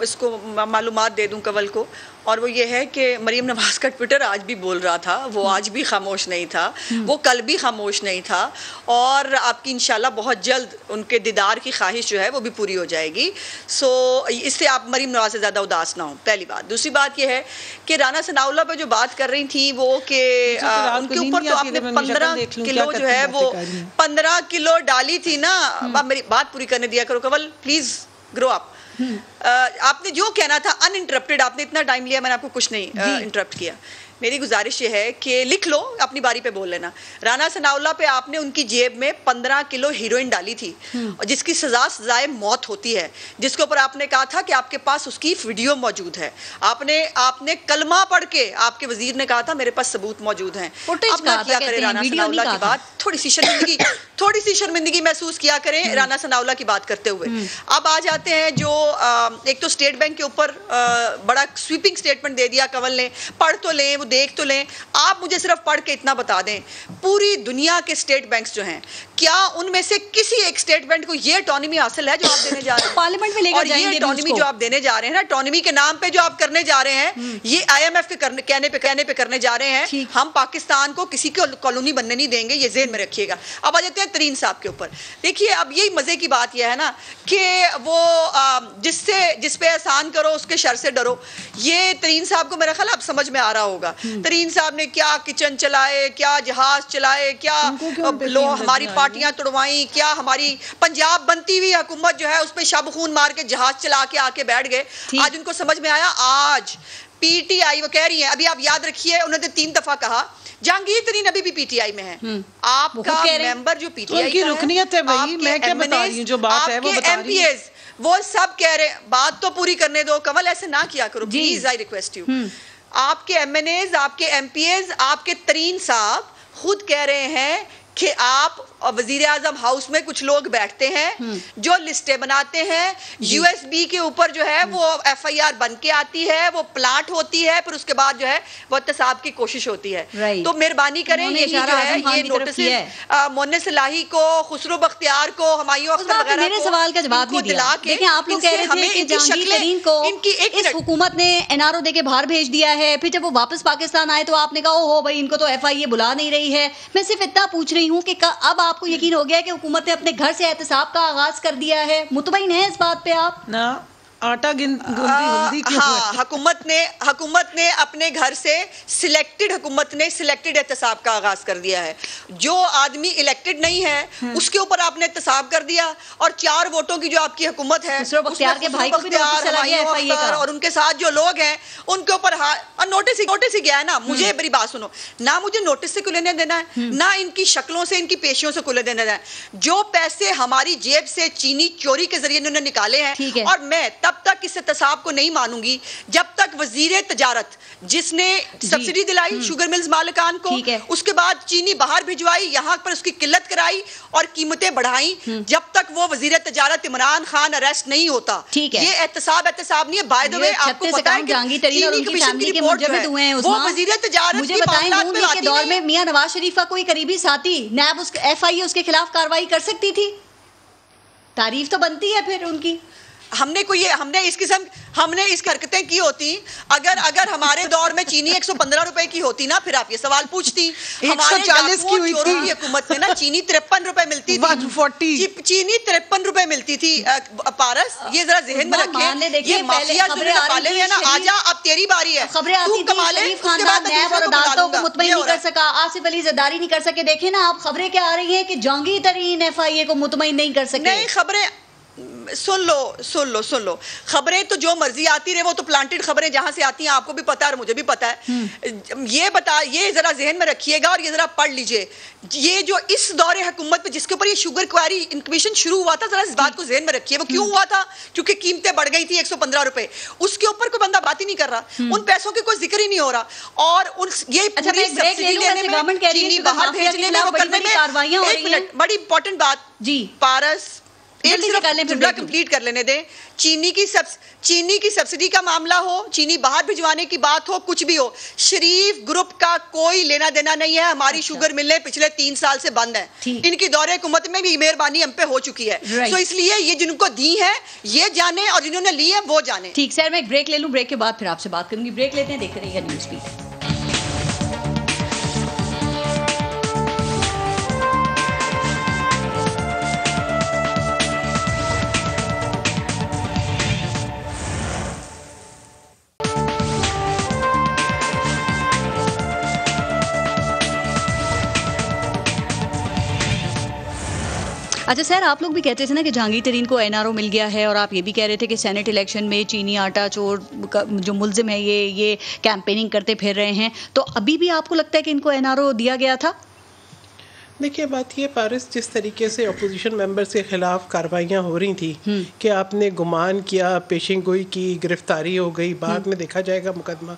اس کو معلومات دے دوں کنول کو, اور وہ یہ ہے کہ مریم نواز کا ٹویٹر آج بھی بول رہا تھا, وہ آج بھی خاموش نہیں تھا, وہ کل بھی خاموش نہیں تھا, اور آپ کی انشاءاللہ بہت جلد ان کے دیدار کی خواہش جو ہے وہ بھی پوری ہو جائے گی. سو اس سے آپ مریم نواز سے زیادہ اداس نہ ہوں, پہلی بات. دوسری بات یہ ہے کہ رانا ثناء اللہ پہ جو بات کر رہی تھی وہ کہ ان کے اوپر تو آپ نے 15 کلو جو ہے وہ 15 کلو ڈالی تھی نا. میری بات پوری کرنے دیا کرو کنول پلیز, گرو اپ. آپ نے جو کہنا تھا ان انٹرپٹیڈ, آپ نے اتنا ٹائم لیا, میں نے آپ کو کچھ نہیں انٹرپٹ کیا. میری گزارش یہ ہے کہ لکھ لو, اپنی باری پہ بول لینا. رانا ثناء اللہ پہ آپ نے ان کی جیب میں 15 کلو ہیروئن ڈالی تھی, جس کی سزائے موت ہوتی ہے, جس کے اوپر آپ نے کہا تھا کہ آپ کے پاس اس کی ویڈیو موجود ہے. آپ نے کلمہ پڑھ کے آپ کے وزیر نے کہا تھا میرے پاس ثبوت موجود ہیں. اب نہ کیا کرے رانا ثناء اللہ کی بات, تھوڑی سی شرمندگی محسوس کیا کریں رانا ثناء اللہ کی بات کرتے ہوئے. اب آ جاتے ہیں جو ایک تو اسٹیٹ بینک کے اوپر بڑا سویپنگ سٹیٹمنٹ دے دیا کنول نے, پڑھ تو لیں, دیکھ تو لیں. آپ مجھے صرف پڑھ کے اتنا بتا دیں, پوری دنیا کے اسٹیٹ بینکس جو ہیں, کیا ان میں سے کسی ایک اسٹیٹ بینک کو یہ اٹانومی حاصل ہے جو آپ دینے جا رہے ہیں پارلیمنٹ میں لے کر جائیں گے؟ اور یہ اٹانومی جو آپ دینے جا رہے ہیں نا, اٹانومی کے نام پہ جو آپ کرنے جا رہے ہیں, یہ آئی ایم ایف کے کہنے پہ کرنے جا رہے ہیں. ہم پاکستان کو کسی کو کالونی بننے نہیں دیں گے, یہ ذہن میں رکھیے گا. اب آ جاتے ہیں ترین صاحب کے اوپر. دیکھیے اب یہی مزے کی بات یہ ہے نا کہ وہ جس پہ احسان کرو اس کے شر سے ڈرو. یہ ترین صاحب کو میرا خیال اب سمجھ میں آ رہا ہوگا. ترین صاحب نے کیا کچن چلائے, کیا جہاز چلائے, کیا ہماری پارٹیاں توڑوائیں, کیا ہماری پنجاب بنتی ہوئی حکومت جو ہے اس پہ شب خون مار کے جہاز چلا کے آ کے بیٹھ گئے. آج ان کو سمجھ میں آیا. آج پی ٹی آئی وہ کہہ رہی ہیں, ابھی آپ یاد رکھیے انہوں نے 3 دفعہ کہا جہانگیر ترین ابھی بھی پی ٹی آئی میں ہے. آپ کا ممبر جو پی ٹی آئی کا ہے, رکنیت ہے بھائی, میں کیا بتا رہی ہوں, جو بات ہے وہ بتا رہی ہوں. وہ سب کہہ رہے, بات تو پوری کرنے دو کنول, ایسے نہ کیا کرو پلیز, آئی ریکویسٹ یو. آپ کے ایم این ایز, آپ کے ایم پی ایز, آپ کے ترین صاحب خود کہہ رہے ہیں کہ آپ وزیر اعظم ہاؤس میں کچھ لوگ بیٹھتے ہیں جو لسٹیں بناتے ہیں, یو ایس بی کے اوپر جو ہے وہ ایف آئی آر بن کے آتی ہے, وہ پلاٹ ہوتی ہے, پھر اس کے بعد جو ہے وہ احتساب کی کوشش ہوتی ہے. تو مہربانی کریں یہی جو ہے یہ نوٹس مونس الہی کو, خسرو بختیار کو, ہمایوں اختر وغیرہ میرے سوال کا جواب نہیں دیا. دیکھیں آپ لوگ کہہ رہے تھے کہ جہانگیر ترین کو اس حکومت نے این آر او دے کے باہر بھیج دیا ہے, پھر جب وہ واپس پاکستان آئے تو آپ نے کہا او بھائی ان کو تو ایف آئی اے بلا نہیں رہی ہے. میں صرف اتنا پوچھ رہی ہوں کہ اب آپ کو یقین ہو گیا کہ حکومت نے اپنے گھر سے احتساب کا آغاز کر دیا ہے, مطمئن ہیں اس بات پہ آپ؟ نہ آٹا گندی حکومت نے اپنے گھر سے سلیکٹڈ احتساب کا آغاز کر دیا ہے. جو آدمی الیکٹڈ نہیں ہے اس کے اوپر آپ نے احتساب کر دیا, اور 4 ووٹوں کی جو آپ کی حکومت ہے اور ان کے ساتھ جو لوگ ہیں ان کے اوپر نوٹس ہی گیا ہے نا. مجھے بڑی بات سنو, نہ مجھے نوٹس سے لینے دینا ہے, نہ ان کی شکلوں سے, ان کی پیشیوں سے لینے دینا ہے. جو پیسے ہماری جیب سے چینی چوری کے ذریعے انہوں نے نکالے ہیں, اور میں تب تک اس احتساب کو نہیں مانوں گی جب تک وزیر تجارت جس نے سبسڈی دلائی شوگر ملز مالکان کو, اس کے بعد چینی باہر بھجوائی, یہاں پر اس کی قلت کرائی اور قیمتیں بڑھائیں, جب تک وہ وزیر تجارت عمران خان اریسٹ نہیں ہوتا. یہ احتساب نہیں ہے. بائی دی وے آپ کو پتہ ہے کہ چینی کمیشن کی رپورٹ جو ہے وہ وزیر تجارت کی معاملات میں آتی ہے. دور میں میاں نواز شریف کا کوئی قریبی ساتھی نیب ایف آئی اے اس کے خلاف کارروائی کر سکتی تھی, تعریف تو بنتی ہے پھر ان کی. ہم نے اس حرکتیں کی ہوتی اگر ہمارے دور میں چینی 115 روپے کی ہوتی نا, پھر آپ یہ سوال پوچھتی. 140 کی ہوئی تھی حکومت میں نا چینی 53 روپے ملتی تھی, چینی 53 روپے ملتی تھی. پارس یہ ذرا ذہن میں رکھیں, یہ مافیا جو پالے ہوئے نا, آجا اب تیری باری ہے. خبریں آتی تھی شریف خاندان نیب اور عدالتوں کو مطمئن نہیں کر سکا, آصف علی زرداری نہیں کر سکے. دیکھیں نا آپ خبریں کیا آ رہی ہیں کہ جہانگیر ترین ایف آئی اے کو مطمئن نہیں کر سکے. نہیں, خبریں سن لو خبریں تو جو مرضی آتی رہے, وہ تو پلانٹڈ خبریں جہاں سے آتی ہیں آپ کو بھی پتا ہے اور مجھے بھی پتا ہے. یہ ذرا ذہن میں رکھیے گا اور یہ ذرا پڑھ لیجئے, یہ جو اس دور حکومت پہ جس کے اوپر یہ شوگر کوائری انکویشن شروع ہوا تھا, ذرا اس بات کو ذہن میں رکھیے. وہ کیوں ہوا تھا؟ کیونکہ قیمتیں بڑھ گئی تھی 115 روپے. اس کے اوپر کوئی بندہ بات ہی نہیں کر رہا, ان پیسوں کی کوئی ذکر ہی نہیں ہو رہا. اور یہ پوری سبسڈی لینے میں, چینی باہر بھیجنے میں, وہ کرنے میں, ایک منٹ, بڑی امپورٹنٹ بات جی پارس, جملہ کمپلیٹ کر لینے دیں. چینی کی سبسڈی کا معاملہ ہو, چینی باہر بھجوانے کی بات ہو, کچھ بھی ہو, شریف گروپ کا کوئی لینا دینا نہیں ہے. ہماری شوگر ملیں پچھلے 3 سال سے بند ہیں. ان کی دور حکومت میں بھی مہربانی ہم پہ ہو چکی ہے. تو اس لیے یہ جن کو دی ہے یہ جانے, اور جنہوں نے لی ہے وہ جانے. ٹھیک سر, میں ایک بریک لے لوں, بریک کے بعد پھر آپ سے بات کروں گی. بریک لیتے ہیں, دیکھتے رہیے گا نیوز بیٹ. اچھا سر, آپ لوگ بھی کہتے تھے نا کہ جہانگیر ترین کو NRO مل گیا ہے, اور آپ یہ بھی کہہ رہے تھے کہ سینٹ الیکشن میں چینی آٹا چور جو ملزم ہے یہ کیمپیننگ کرتے پھر رہے ہیں, تو ابھی بھی آپ کو لگتا ہے کہ ان کو NRO دیا گیا تھا؟ دیکھیے بات یہ پارس, جس طریقے سے اپوزیشن ممبرز کے خلاف کارروائیاں ہو رہی تھیں کہ آپ نے گمان کیا, پیشن گوئی کی, گرفتاری ہو گئی, بعد میں دیکھا جائے گا مقدمہ,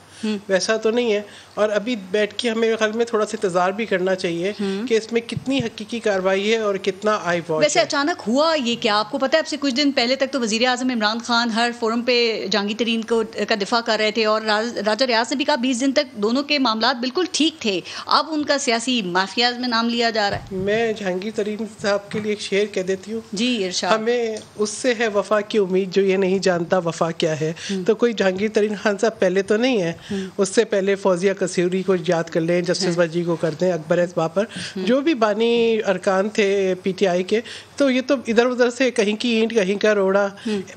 ویسا تو نہیں ہے. اور ابھی بیٹھ کے ہمیں خیال میں تھوڑا سا انتظار بھی کرنا چاہیے کہ اس میں کتنی حقیقی کارروائی ہے اور کتنا آئی واچ. ویسے اچانک ہوا یہ کیا, آپ کو پتہ ہے اب سے کچھ دن پہلے تک تو وزیر اعظم عمران خان ہر فورم پہ جہانگیر ترین کا دفاع کر رہے تھے, اور راجہ ریاض نے بھی کہا 20 دن تک دونوں کے معاملات بالکل ٹھیک تھے. اب ان کا سیاسی مافیاز میں نام لیا جا رہا ہے. میں جہانگیر ترین صاحب کے لیے ایک شعر کہہ دیتی ہوں. جی ارشاد. ہمیں اس سے ہے وفا کی امید جو یہ نہیں جانتا وفا کیا ہے. تو کوئی جہانگیر ترین خان صاحب پہلے تو نہیں ہے, اس سے پہلے فوزیہ قصوری کو یاد کر لیں, جسٹس وجی کو کر دیں, اکبر اسباب پر جو بھی بانی ارکان تھے PTI کے, تو یہ تو ادھر ادھر سے کہیں کی اینٹ کہیں کا روڑا,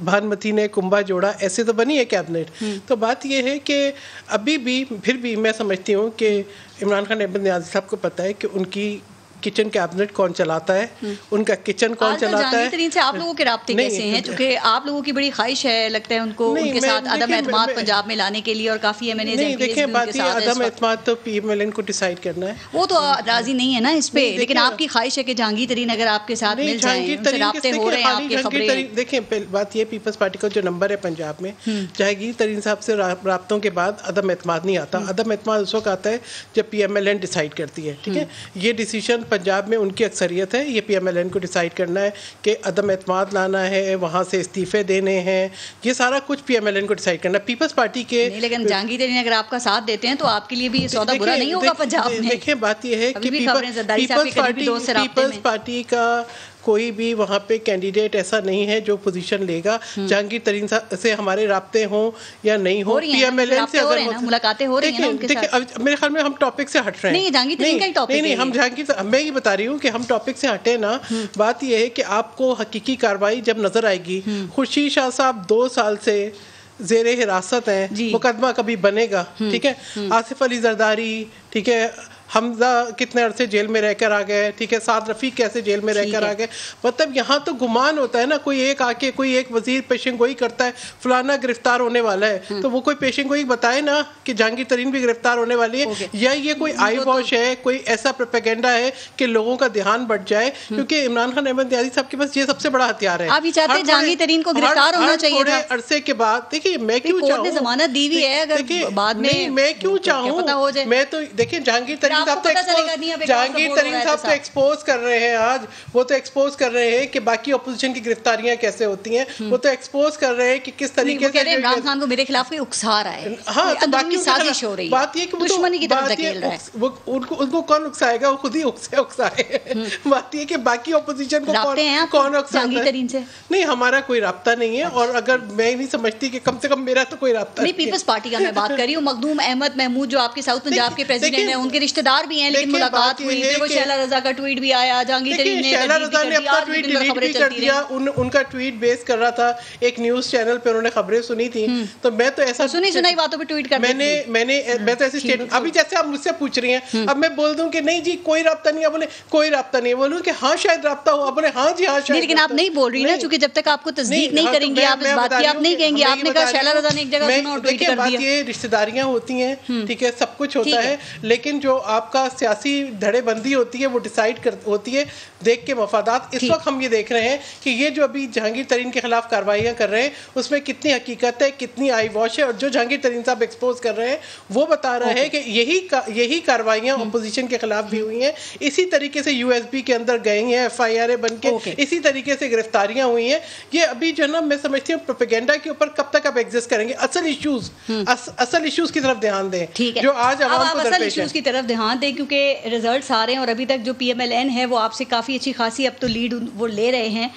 بھانمتی نے کنبا جوڑا, ایسے تو بنی ہے کیبنٹ. تو بات یہ ہے کہ ابھی بھی پھر بھی میں سمجھتی ہوں کہ عمران خان احمد نیازی صاحب کو پتہ ہے کہ ان کی کچن کیبنٹ کون چلاتا ہے, ان کا کچن کون چلاتا ہے. جہانگیر ترین سے آپ لوگوں کے رابطے کیسے ہیں, چونکہ آپ لوگوں کی بڑی خواہش ہے لگتا ہے ان کو ان کے ساتھ عدم اعتماد پنجاب میں لانے کے لیے, اور کافی MNAs نہیں دیکھیں بات یہ عدم اعتماد تو PMLN کو ڈیسائیڈ کرنا ہے, وہ تو راضی نہیں ہے نا اس پہ, لیکن آپ کی خواہش ہے کہ جہانگیر ترین اگر آپ کے ساتھ مل جائیں, ان سے رابطے ہو رہے ہیں آپ کے خبریں. دیکھیں بات یہ پیپلز پارٹی کا جو نمبر ہے پنجاب میں, جہانگیر ترین صاحب سے رابطوں کے بعد عدم اعتماد نہیں آتا. عدم اعتماد اس وقت آتا ہے جب PMLN ڈیسائیڈ کرتی ہے. ٹھیک ہے, یہ ڈیسیژن پنجاب میں ان کی اکثریت ہے, یہ PMLN کو ڈیسائیڈ کرنا ہے کہ عدم اعتماد لانا ہے, وہاں سے استعفے دینے ہیں, یہ سارا کچھ PMLN کو ڈیسائیڈ کرنا ہے. پیپلز پارٹی کے لیکن جہانگیر ترین اگر آپ کا ساتھ دیتے ہیں تو آپ کے لیے بھی یہ سودا برا نہیں ہوگا پنجاب میں. دیکھیں بات یہ ہے کہ پیپلز پارٹی کا کوئی بھی وہاں پہ کینڈیڈیٹ ایسا نہیں ہے جو پوزیشن لے گا. جہانگیر ترین سے ہمارے رابطے ہوں یا نہیں ہوں, PMLN سے اگر ملاقاتیں ہو رہی ہیں. میرے خیال میں ہم ٹاپک سے ہٹ رہے ہیں. نہیں, ہم جہانگیر, میں یہ بتا رہی ہوں کہ ہم ٹاپک سے ہٹے نا. بات یہ ہے کہ آپ کو حقیقی کارروائی جب نظر آئے گی, خورشید شاہ صاحب 2 سال سے زیر حراست ہیں, مقدمہ کبھی بنے گا. ٹھیک ہے, آصف علی زرداری, ٹھیک ہے, حمزہ کتنے عرصے جیل میں رہ کر آ گئے. ٹھیک ہے, سعد رفیق کیسے جیل میں رہ کر آ گئے. مطلب یہاں تو گمان ہوتا ہے نا, کوئی ایک آ کے کوئی ایک وزیر پیشن گوئی کرتا ہے فلانا گرفتار ہونے والا ہے, تو وہ کوئی پیشن گوئی بتائے نا کہ جہانگیر ترین بھی گرفتار ہونے والی ہے, یا یہ کوئی آئی واش ہے, کوئی ایسا پروپیگنڈا ہے کہ لوگوں کا دھیان بٹ جائے. کیونکہ عمران خان احمد نیازی صاحب کے پاس یہ سب سے بڑا ہتھیار ہے. آپ یہ چاہتے ہیں جہانگیر ترین کو گرفتار ہونا چاہیے تھا عرصے کے بعد. دیکھیے میں کیوں چاہوں, ضمانت دی ہوئی ہے, اگر بعد میں کیوں چاہوں, میں تو دیکھیں جہانگیر ترین صاحب تو ایکسپوز کر رہے ہیں آج, وہ تو ایکسپوز کر رہے ہیں کہ باقی اپوزیشن کی گرفتاریاں کیسے ہوتی ہیں, وہ تو ایکسپوز کر رہے ہیں کہ کس طریقے سے عمران خان کو میرے خلاف کوئی اکسا رہا ہے. ہاں, تو باقی سازش ہو رہی ہے, بات یہ کہ دشمنی کی طرف دھکیل رہا ہے. ان کو کون اکسائے گا, وہ خود ہی اکسائے. بات یہ کہ باقی اپوزیشن کو کون اکساتا ہے. نہیں, ہمارا کوئی رابطہ نہیں ہے, اور اگر میں نہیں سمجھتی کہ کم سے کم میرا تو کوئی رابطہ نہیں. پیپلز پارٹی کا میں بات کر رہی ہوں, مخدوم احمد محمود جو آپ کے ساؤتھ پنجاب کے پریزیڈنٹ ہیں, ان کے رشتہ انتظار بھی ہیں لیکن ملاقات ہوئی, پھر وہ شیلا رضا کا ٹویٹ بھی آیا, جہانگیر ترین نے شیلا رضا نے اپنا ٹویٹ ڈیلیٹ بھی کر دیا. ان کا ٹویٹ بیس کر رہا تھا ایک نیوز چینل پہ, انہوں نے خبریں سنی تھی, تو میں تو ایسا سنی سنائی باتوں پہ ٹویٹ کر میں تو ایسے اسٹیٹمنٹ, ابھی جیسے آپ مجھ سے پوچھ رہی ہیں, اب میں بول دوں کہ نہیں جی کوئی رابطہ نہیں, آپ بولے کوئی رابطہ نہیں, بولوں کہ ہاں شاید رابطہ ہو, آپ بولے ہاں جی ہاں شاید, لیکن آپ نہیں بول رہی نا, چونکہ جب تک آپ کو تصدیق نہیں کریں گے آپ اس بات کی, آپ نہیں کہیں گے, آپ نے کہا شیلا رضا نے ایک جگہ سنا اور ٹویٹ کر دیا. یہ رشتہ داریاں ہوتی ہیں, ٹھیک ہے, سب کچھ ہوتا ہے, لیکن جو آپ کا سیاسی دھڑے بندی ہوتی ہے وہ ڈیسائیڈ ہوتی ہے دیکھ کے مفادات. اس وقت ہم یہ دیکھ رہے ہیں کہ یہ جو ابھی جہانگیر ترین کے خلاف کارروائیاں کر رہے ہیں اس میں کتنی حقیقت ہے, کتنی آئی واش ہے, اور جو جہانگیر ترین صاحب ایکسپوز کر رہے ہیں وہ بتا رہا ہے کہ یہی کارروائیاں اپوزیشن کے خلاف بھی ہوئی ہیں, اسی طریقے سے یو ایس بی کے اندر گئے ہیں ایف آئی آر بن کے, اسی طریقے سے گرفتاریاں ہوئی ہیں. یہ ابھی جو ہے نا میں سمجھتی ہوں پروپیگنڈا کے اوپر کب تک آپ ایگزسٹ کریں گے, اصل ایشوز کی طرف دھیان دیں جو آج عوام کو درپیش ہیں. ایشوز کی طرف دھیان دیں کیونکہ ریزلٹس آ رہے ہیں, اور ابھی تک جو پی ایم ایل این ہے وہ آپ سے کافی اچھی خاصی اب تو لیڈ وہ لے رہے ہیں,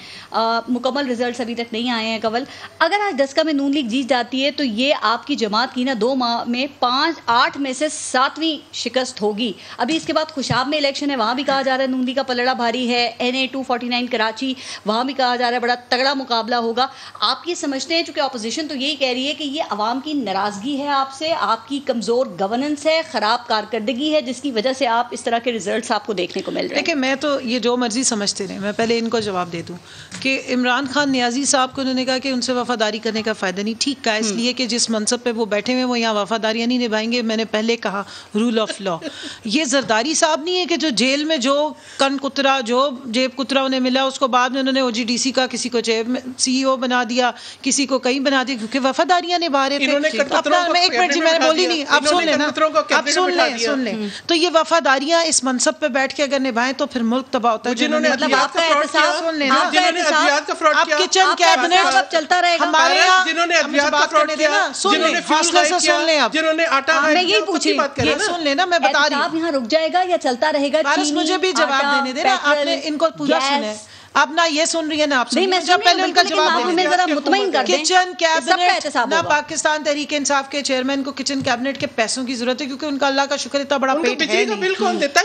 مکمل ریزلٹس ابھی تک نہیں آئے ہیں. کول اگر آج 10 میں نون لیگ جیت جاتی ہے تو یہ آپ کی جماعت کی نا 2 ماہ میں 8 میں سے 7ویں شکست ہوگی. ابھی اس کے بعد خوشاب میں الیکشن ہے, وہاں بھی کہا جا رہا ہے نون لیگ کا پلڑا بھاری ہے. NA 249 کراچی, وہاں بھی کہا جا رہا ہے بڑا تگڑا مقابلہ ہوگا. آپ یہ سمجھتے ہیں, چونکہ اپوزیشن تو یہی کہہ رہی ہے کہ یہ عوام کی ناراضگی ہے آپ سے, آپ کی کمزور گورننس ہے, خراب کارکردگی ہے, جس کی وجہ سے آپ اس طرح کے ریزلٹس آپ کو دیکھنے کو مل رہے ہیں. دیکھیں میں تو یہ جو مرضی سمجھتے رہے, میں پہلے ان کو جواب دے دوں کہ عمران خان نیازی صاحب کو انہوں نے کہا کہ ان سے وفاداری کرنے کا فائدہ نہیں. ٹھیک کہا, اس لیے کہ جس منصب پہ وہ بیٹھے ہوئے وہ یہاں وفاداریاں نہیں نبھائیں گے. میں نے پہلے کہا رول آف لا. یہ زرداری صاحب نہیں ہے کہ جو جیل میں جو کن کترا جو جیب کترا انہیں ملا اس کو بعد میں انہوں نے OGDC کا کسی کو CEO بنا دیا, کسی کو کہیں بنا دیا, کیونکہ وفاداریاں نبھا رہے تھے. میں ایک منٹ جی میں نے بولی نہیں, اب سن لیں نا, اب سن لیں. تو یہ وفاداریاں اس منصب پہ بیٹھ کے اگر نبھائیں تو پھر ملک تباہ ہوتا ہے. مطلب آپ کا احتساب اب کچن کیبنٹ چلتا رہے گا ہمارے یہاں, جنہوں نے ادویات کا فراڈ کیا, جنہوں نے آٹا, میں یہی پوچھ رہی ہوں, سن لینا میں بتا رہی ہوں یہاں رک جائے گا یا چلتا رہے گا. مجھے بھی جواب دینے دینا, آپ نے ان کو پورا سنا ہے, اب نہ یہ سن رہی ہے نا آپ سن, جب پہلے ان کا جواب دیں. کچن کیبنٹ نہ پاکستان تحریک انصاف کے چیئرمین کو کچن کیبنٹ کے پیسوں کی ضرورت ہے, کیونکہ ان کا اللہ کا شکر اتنا بڑا پیٹ ہے نہیں,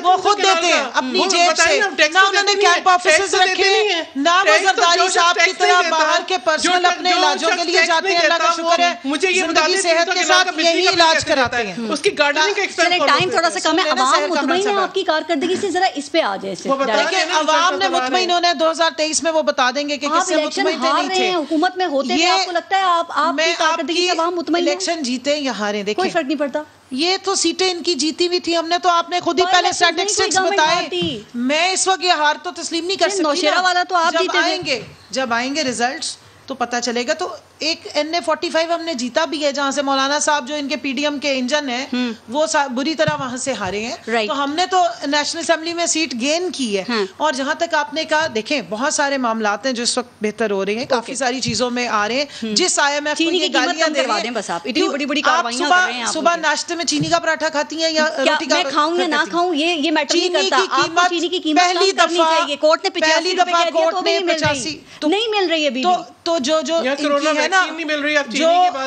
وہ خود دیتے ہیں اپنی جیب سے. نہ انہوں نے کیمپ آفیسز رکھے, نہ وہ زرداری صاحب کی طرح باہر کے پرسنل اپنے علاجوں کے لیے جاتے ہیں, اللہ کا شکر ہے زندگی صحت کے ساتھ یہی علاج کراتے ہیں. اس کی گارڈننگ کا ایکسپیرٹ ٹائم تھوڑا سا کم ہے, عوام مطمئن ہے آپ کی کارکردگی سے, ذرا اس پہ آ جائے. دیکھیں عوام نے مطمئن ہونا ہے, 2023 میں وہ بتا دیں گے کہ کس سے مطمئن نہیں تھے. حکومت میں ہوتے ہیں, آپ کو لگتا ہے آپ کی کارکردگی سے عوام مطمئن ہے؟ الیکشن جیتے یا ہاریں دیکھیں کوئی فرق نہیں پڑتا. یہ تو سیٹیں ان کی جیتی بھی تھی, ہم نے تو آپ نے خود ہی پہلے اسٹیٹسٹکس بتائے. میں اس وقت یہ ہار تو تسلیم نہیں کر سکتی. نوشیرہ والا تو آپ جیتے, جب آئیں گے ریزلٹس تو پتہ چلے گا. تو ایک NA45 ہم نے جیتا بھی ہے, جہاں سے مولانا صاحب جو ان کے PDM کے انجن ہیں وہ بری طرح وہاں سے ہارے ہیں. تو ہم نے تو نیشنل اسمبلی میں سیٹ گین کی ہے. اور جہاں تک آپ نے کہا, دیکھیں بہت سارے معاملات ہیں جو اس وقت بہتر ہو رہے ہیں, کافی ساری چیزوں میں آ رہے ہیں. جس IMF کو یہ گالیاں دے رہے ہیں, بس آپ اتنی بڑی بڑی کارروائیاں کر رہے ہیں. صبح ناشتے میں چینی کا پراٹھا کھاتی ہیں یا روٹی کا, میں کھاؤں یا نہ کھاؤں یہ میٹر نہیں کرتا. آپ کو چینی کی قیمت پہلی دفعہ کورٹ نے 85 روپے کورٹ نے 85 نہیں مل رہی ابھی. تو جو جو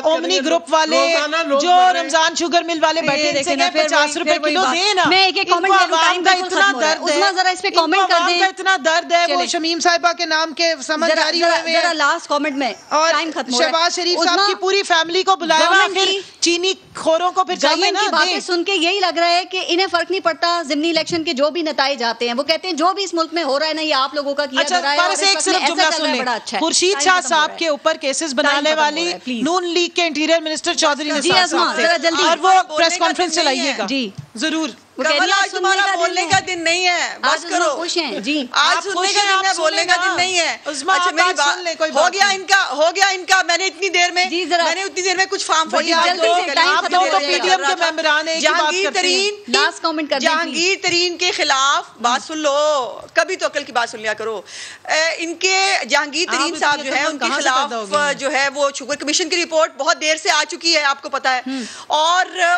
اومنی گروپ والے, جو رمضان شوگر مل والے بیٹھے ان سے 50 روپے کلو دیں نا. میں ایک کامنٹ عوام کا اتنا درد ہے, ذرا اس پہ کامنٹ کر دیں. اتنا درد ہے, وہ شمیم صاحبہ کے نام کے سمجھ جاری ہوئے ہیں. لاسٹ کامنٹ میں اور شہباز شریف صاحب کی پوری فیملی کو بلایا ہوا, پھر چینی خوروں کو پھر چاہیے نا. باتیں سن کے یہی لگ رہا ہے کہ انہیں فرق نہیں پڑتا ضمنی الیکشن کے جو بھی نتائج آتے ہیں. وہ کہتے ہیں جو بھی اس ملک میں ہو رہا ہے نا یہ آپ لوگوں کا کیا جا رہا ہے. ایک صرف جملہ سن لیں, خورشید شاہ صاحب کے اوپر کیسز بنانے والی نون لیگ کے انٹیریئر منسٹر چودھری نثار صاحب تھے, اور وہ پریس کانفرنس چلائیے گا. جی ضرور. آج تمہارا بولنے کا دن نہیں ہے, بس کرو. جی آج سننے کا دن ہے, بولنے کا دن نہیں ہے. ہو گیا ان کا. میں نے اتنی دیر میں کچھ فارم جہانگیر ترین کے خلاف بات سن لو, کبھی تو عقل کی بات سن لیا کرو. ان کے جہانگیر ترین صاحب جو ہے ان کے خلاف جو ہے وہ شوگر کمیشن کی رپورٹ بہت دیر سے آ چکی ہے, آپ کو پتا ہے, اور